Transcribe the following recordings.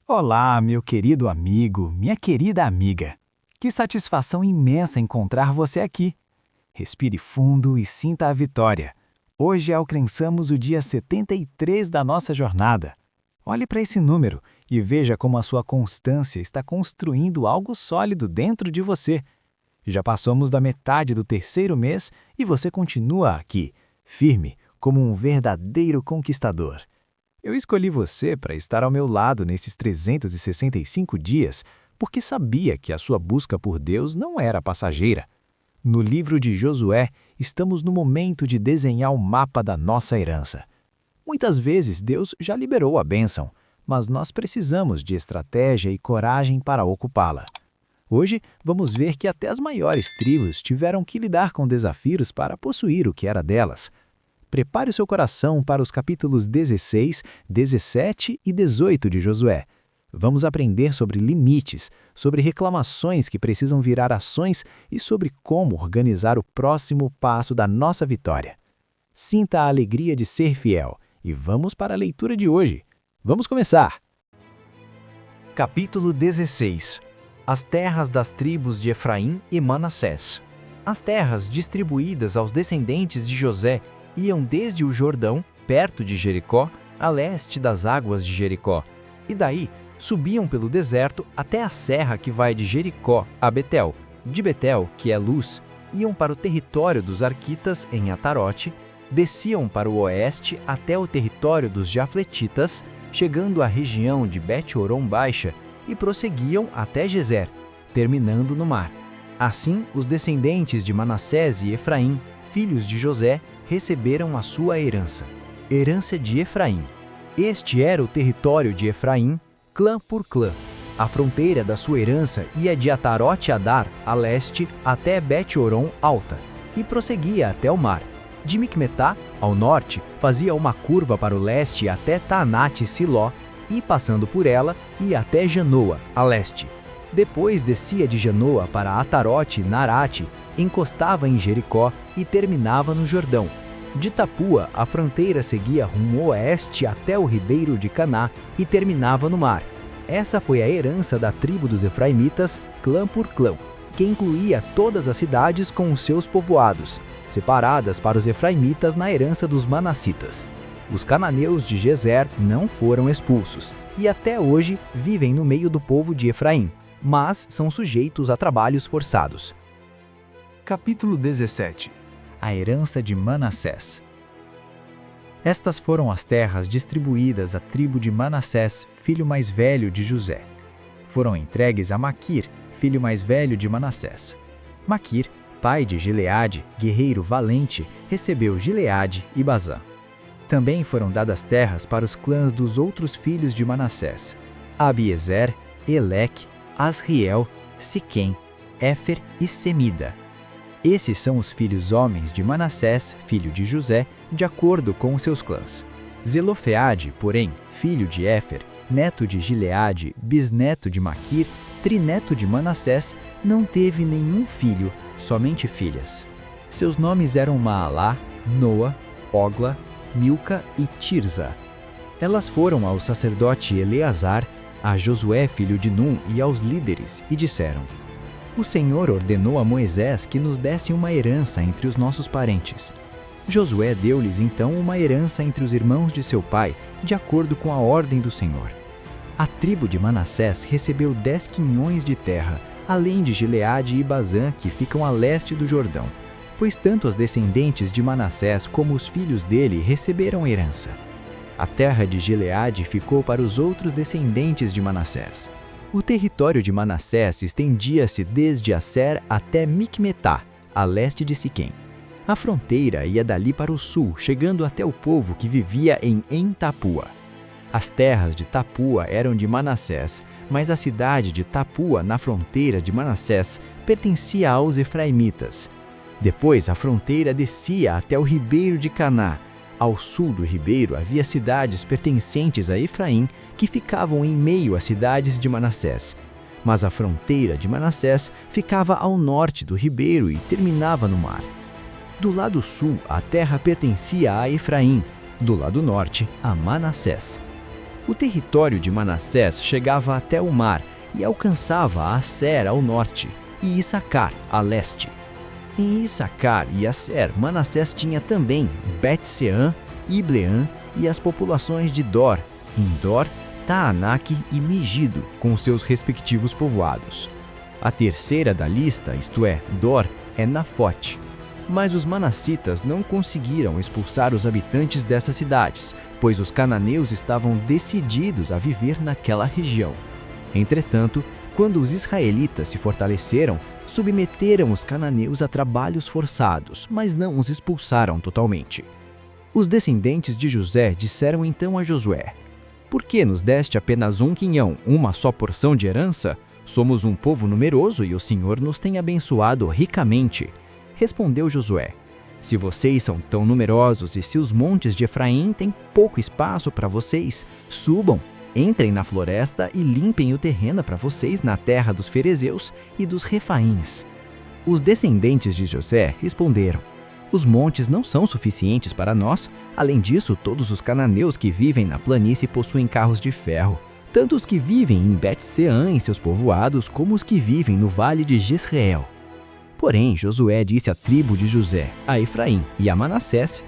Olá, meu querido amigo, minha querida amiga. Que satisfação imensa encontrar você aqui. Respire fundo e sinta a vitória. Hoje alcançamos o dia 73 da nossa jornada. Olhe para esse número e veja como a sua constância está construindo algo sólido dentro de você. Já passamos da metade do terceiro mês e você continua aqui, firme, como um verdadeiro conquistador. Eu escolhi você para estar ao meu lado nesses 365 dias porque sabia que a sua busca por Deus não era passageira. No livro de Josué, estamos no momento de desenhar o mapa da nossa herança. Muitas vezes Deus já liberou a bênção, mas nós precisamos de estratégia e coragem para ocupá-la. Hoje, vamos ver que até as maiores tribos tiveram que lidar com desafios para possuir o que era delas. Prepare o seu coração para os capítulos 16, 17 e 18 de Josué. Vamos aprender sobre limites, sobre reclamações que precisam virar ações e sobre como organizar o próximo passo da nossa vitória. Sinta a alegria de ser fiel e vamos para a leitura de hoje. Vamos começar! Capítulo 16. As terras das tribos de Efraim e Manassés. As terras distribuídas aos descendentes de José iam desde o Jordão, perto de Jericó, a leste das águas de Jericó, e daí subiam pelo deserto até a serra que vai de Jericó a Betel. De Betel, que é Luz, iam para o território dos Arquitas em Atarote, desciam para o oeste até o território dos Jafletitas, chegando à região de Bet-Horon Baixa, e prosseguiam até Gezer, terminando no mar. Assim, os descendentes de Manassés e Efraim, filhos de José, receberam a sua herança. Herança de Efraim. Este era o território de Efraim, clã por clã. A fronteira da sua herança ia de Atarote-Adar, a leste, até Bet-Horon Alta, e prosseguia até o mar. De Micmetá, ao norte, fazia uma curva para o leste até Taanate-Siló, e passando por ela, ia até Janoa, a leste. Depois descia de Janoa para Atarote-Narate, encostava em Jericó e terminava no Jordão. De Tapua, a fronteira seguia rumo oeste até o ribeiro de Caná e terminava no mar. Essa foi a herança da tribo dos Efraimitas, clã por clã, que incluía todas as cidades com os seus povoados, separadas para os Efraimitas na herança dos Manassitas. Os cananeus de Gezer não foram expulsos e até hoje vivem no meio do povo de Efraim, mas são sujeitos a trabalhos forçados. Capítulo 17. A herança de Manassés. Estas foram as terras distribuídas à tribo de Manassés, filho mais velho de José. Foram entregues a Maquir, filho mais velho de Manassés. Maquir, pai de Gileade, guerreiro valente, recebeu Gileade e Bazã. Também foram dadas terras para os clãs dos outros filhos de Manassés: Abiezer, Eleque, Asriel, Siquém, Éfer e Semida. Esses são os filhos homens de Manassés, filho de José, de acordo com os seus clãs. Zelofeade, porém, filho de Éfer, neto de Gileade, bisneto de Maquir, trineto de Manassés, não teve nenhum filho, somente filhas. Seus nomes eram Maalá, Noa, Ogla, Milca e Tirza. Elas foram ao sacerdote Eleazar, a Josué filho de Num e aos líderes, e disseram: O Senhor ordenou a Moisés que nos desse uma herança entre os nossos parentes. Josué deu-lhes então uma herança entre os irmãos de seu pai, de acordo com a ordem do Senhor. A tribo de Manassés recebeu 10 quinhões de terra, além de Gileade e Bazã, que ficam a leste do Jordão, pois tanto os descendentes de Manassés como os filhos dele receberam herança. A terra de Gileade ficou para os outros descendentes de Manassés. O território de Manassés estendia-se desde Aser até Micmetá, a leste de Siquém. A fronteira ia dali para o sul, chegando até o povo que vivia em Tapua. As terras de Tapua eram de Manassés, mas a cidade de Tapua, na fronteira de Manassés, pertencia aos Efraimitas. Depois a fronteira descia até o ribeiro de Caná. Ao sul do ribeiro havia cidades pertencentes a Efraim que ficavam em meio às cidades de Manassés. Mas a fronteira de Manassés ficava ao norte do ribeiro e terminava no mar. Do lado sul, a terra pertencia a Efraim, do lado norte, a Manassés. O território de Manassés chegava até o mar e alcançava Asser ao norte e Issacar a leste. Em Issacar e Asser, Manassés tinha também Bet-Seã, Ibleã e as populações de Dor, Endor, Taanaque e Megido, com seus respectivos povoados. A terceira da lista, isto é, Dor, é Nafote. Mas os manassitas não conseguiram expulsar os habitantes dessas cidades, pois os cananeus estavam decididos a viver naquela região. Entretanto, quando os israelitas se fortaleceram, submeteram os cananeus a trabalhos forçados, mas não os expulsaram totalmente. Os descendentes de José disseram então a Josué: "Por que nos deste apenas um quinhão, uma só porção de herança? Somos um povo numeroso e o Senhor nos tem abençoado ricamente." Respondeu Josué: "Se vocês são tão numerosos e se os montes de Efraim têm pouco espaço para vocês, subam, entrem na floresta e limpem o terreno para vocês na terra dos ferezeus e dos refaíns." Os descendentes de José responderam: "Os montes não são suficientes para nós. Além disso, todos os cananeus que vivem na planície possuem carros de ferro, tanto os que vivem em Bet-Seã e seus povoados, como os que vivem no vale de Jezreel." Porém, Josué disse à tribo de José, a Efraim e a Manassés: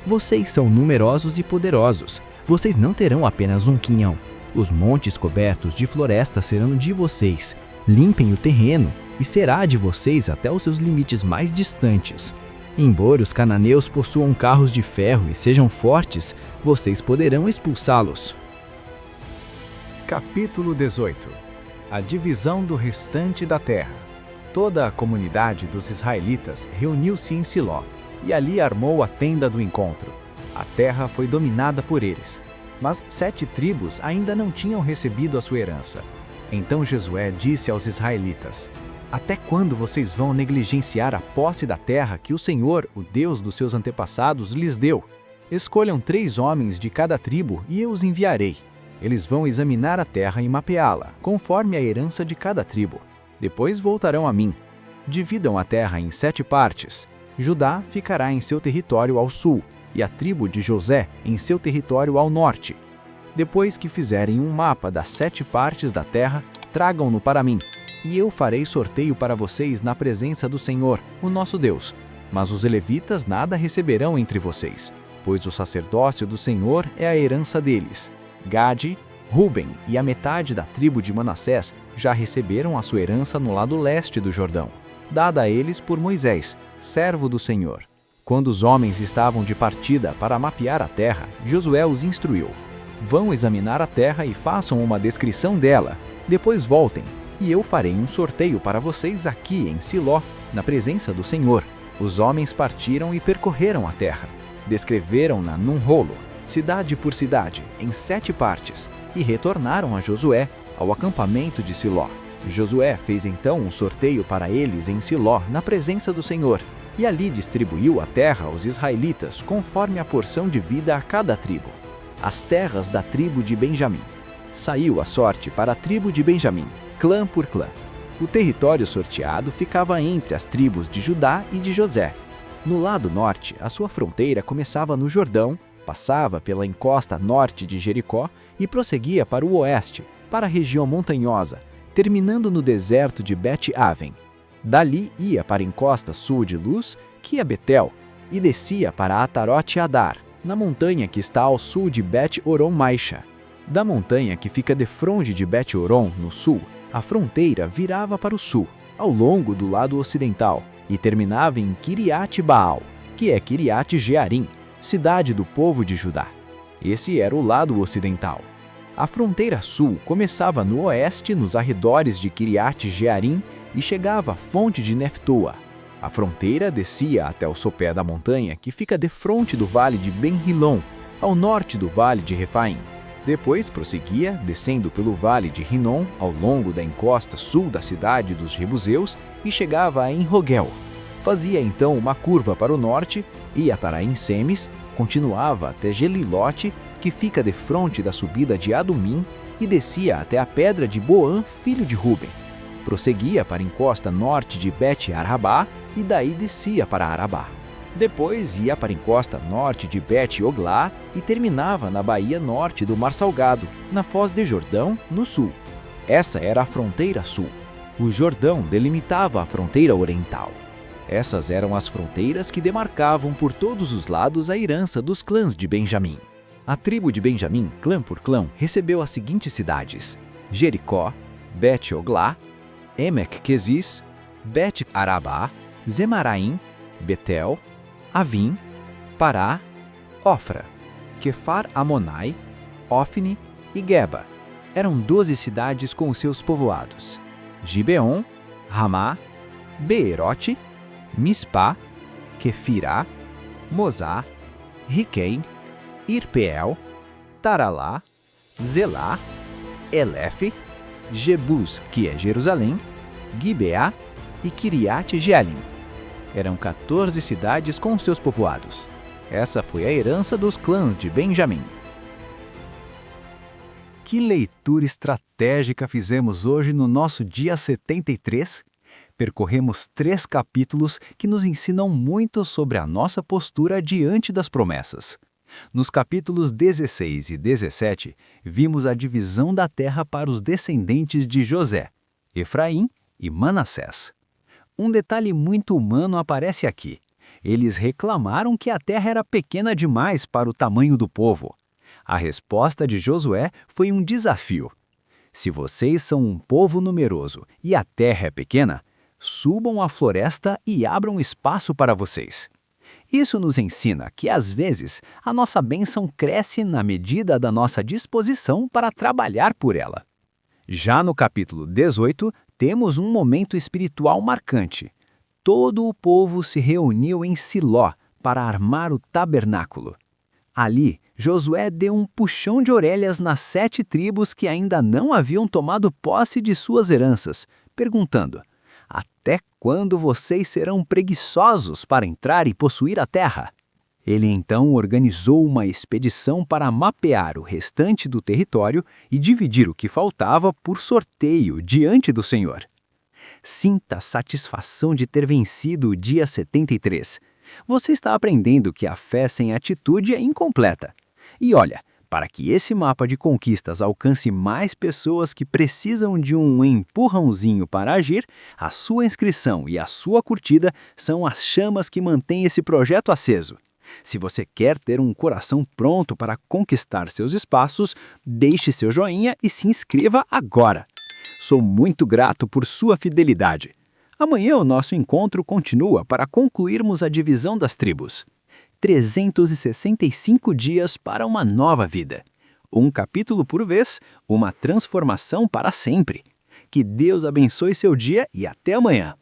"Vocês são numerosos e poderosos. Vocês não terão apenas um quinhão. Os montes cobertos de floresta serão de vocês. Limpem o terreno e será de vocês até os seus limites mais distantes. Embora os cananeus possuam carros de ferro e sejam fortes, vocês poderão expulsá-los." Capítulo 18. A divisão do restante da terra. Toda a comunidade dos israelitas reuniu-se em Siló, e ali armou a tenda do encontro. A terra foi dominada por eles, mas 7 tribos ainda não tinham recebido a sua herança. Então Josué disse aos israelitas: "Até quando vocês vão negligenciar a posse da terra que o Senhor, o Deus dos seus antepassados, lhes deu? Escolham 3 homens de cada tribo e eu os enviarei. Eles vão examinar a terra e mapeá-la, conforme a herança de cada tribo. Depois voltarão a mim. Dividam a terra em 7 partes. Judá ficará em seu território ao sul, e a tribo de José em seu território ao norte. Depois que fizerem um mapa das 7 partes da terra, tragam-no para mim, e eu farei sorteio para vocês na presença do Senhor, o nosso Deus. Mas os levitas nada receberão entre vocês, pois o sacerdócio do Senhor é a herança deles. Gade, Ruben e a metade da tribo de Manassés já receberam a sua herança no lado leste do Jordão, dada a eles por Moisés, servo do Senhor." Quando os homens estavam de partida para mapear a terra, Josué os instruiu: "Vão examinar a terra e façam uma descrição dela. Depois voltem, e eu farei um sorteio para vocês aqui em Siló, na presença do Senhor." Os homens partiram e percorreram a terra. Descreveram-na num rolo, cidade por cidade, em 7 partes, e retornaram a Josué ao acampamento de Siló. Josué fez então um sorteio para eles em Siló, na presença do Senhor, e ali distribuiu a terra aos israelitas conforme a porção de vida a cada tribo. As terras da tribo de Benjamim. Saiu a sorte para a tribo de Benjamim, clã por clã. O território sorteado ficava entre as tribos de Judá e de José. No lado norte, a sua fronteira começava no Jordão, passava pela encosta norte de Jericó e prosseguia para o oeste, para a região montanhosa, terminando no deserto de Bet-Aven. Dali ia para a encosta sul de Luz, que é Betel, e descia para Atarote-Adar, na montanha que está ao sul de Bet-Horon-Maixa. Da montanha que fica defronte de Bet-Horon, no sul, a fronteira virava para o sul, ao longo do lado ocidental, e terminava em Kiriat-Baal, que é Kiriat-Jearim, cidade do povo de Judá. Esse era o lado ocidental. A fronteira sul começava no oeste, nos arredores de Kiriat-Jearim, e chegava à fonte de Neftoa. A fronteira descia até o sopé da montanha, que fica defronte do vale de Ben-Hilom, ao norte do vale de Refaim. Depois prosseguia, descendo pelo vale de Rinom, ao longo da encosta sul da cidade dos Jebuseus, e chegava a En-Rogel. Fazia então uma curva para o norte, ia até Em-Semes, continuava até Gelilote, que fica defronte da subida de Adumim, e descia até a pedra de Boã, filho de Ruben. Prosseguia para a encosta norte de Bet-Arabá, e daí descia para Arabá. Depois ia para a encosta norte de Bet-Oglá e terminava na baía norte do Mar Salgado, na Foz de Jordão, no sul. Essa era a fronteira sul. O Jordão delimitava a fronteira oriental. Essas eram as fronteiras que demarcavam por todos os lados a herança dos clãs de Benjamim. A tribo de Benjamim, clã por clã, recebeu as seguintes cidades: Jericó, Bet-Oglá, Emek-Quezis, Bet-Arabá, Zemaraim, Betel, Avim, Pará, Ofra, Quefar-Amonai, Ofni e Geba. Eram 12 cidades com os seus povoados: Gibeon, Ramá, Beerote, Mispá, Quefirá, Mozá, Riquém, Irpeel, Taralá, Zelá, Elefe, Jebus, que é Jerusalém, Gibeá e Kiriat-Jearim. Eram 14 cidades com seus povoados. Essa foi a herança dos clãs de Benjamim. Que leitura estratégica fizemos hoje no nosso dia 73? Percorremos 3 capítulos que nos ensinam muito sobre a nossa postura diante das promessas. Nos capítulos 16 e 17, vimos a divisão da terra para os descendentes de José, Efraim e Manassés. Um detalhe muito humano aparece aqui. Eles reclamaram que a terra era pequena demais para o tamanho do povo. A resposta de Josué foi um desafio. Se vocês são um povo numeroso e a terra é pequena, subam à floresta e abram espaço para vocês. Isso nos ensina que, às vezes, a nossa bênção cresce na medida da nossa disposição para trabalhar por ela. Já no capítulo 18, temos um momento espiritual marcante. Todo o povo se reuniu em Siló para armar o tabernáculo. Ali, Josué deu um puxão de orelhas nas 7 tribos que ainda não haviam tomado posse de suas heranças, perguntando: até quando vocês serão preguiçosos para entrar e possuir a terra? Ele então organizou uma expedição para mapear o restante do território e dividir o que faltava por sorteio diante do Senhor. Sinta a satisfação de ter vencido o dia 73. Você está aprendendo que a fé sem atitude é incompleta. E olha, para que esse mapa de conquistas alcance mais pessoas que precisam de um empurrãozinho para agir, a sua inscrição e a sua curtida são as chamas que mantêm esse projeto aceso. Se você quer ter um coração pronto para conquistar seus espaços, deixe seu joinha e se inscreva agora. Sou muito grato por sua fidelidade. Amanhã o nosso encontro continua para concluirmos a divisão das tribos. 365 dias para uma nova vida. Um capítulo por vez, uma transformação para sempre. Que Deus abençoe seu dia e até amanhã.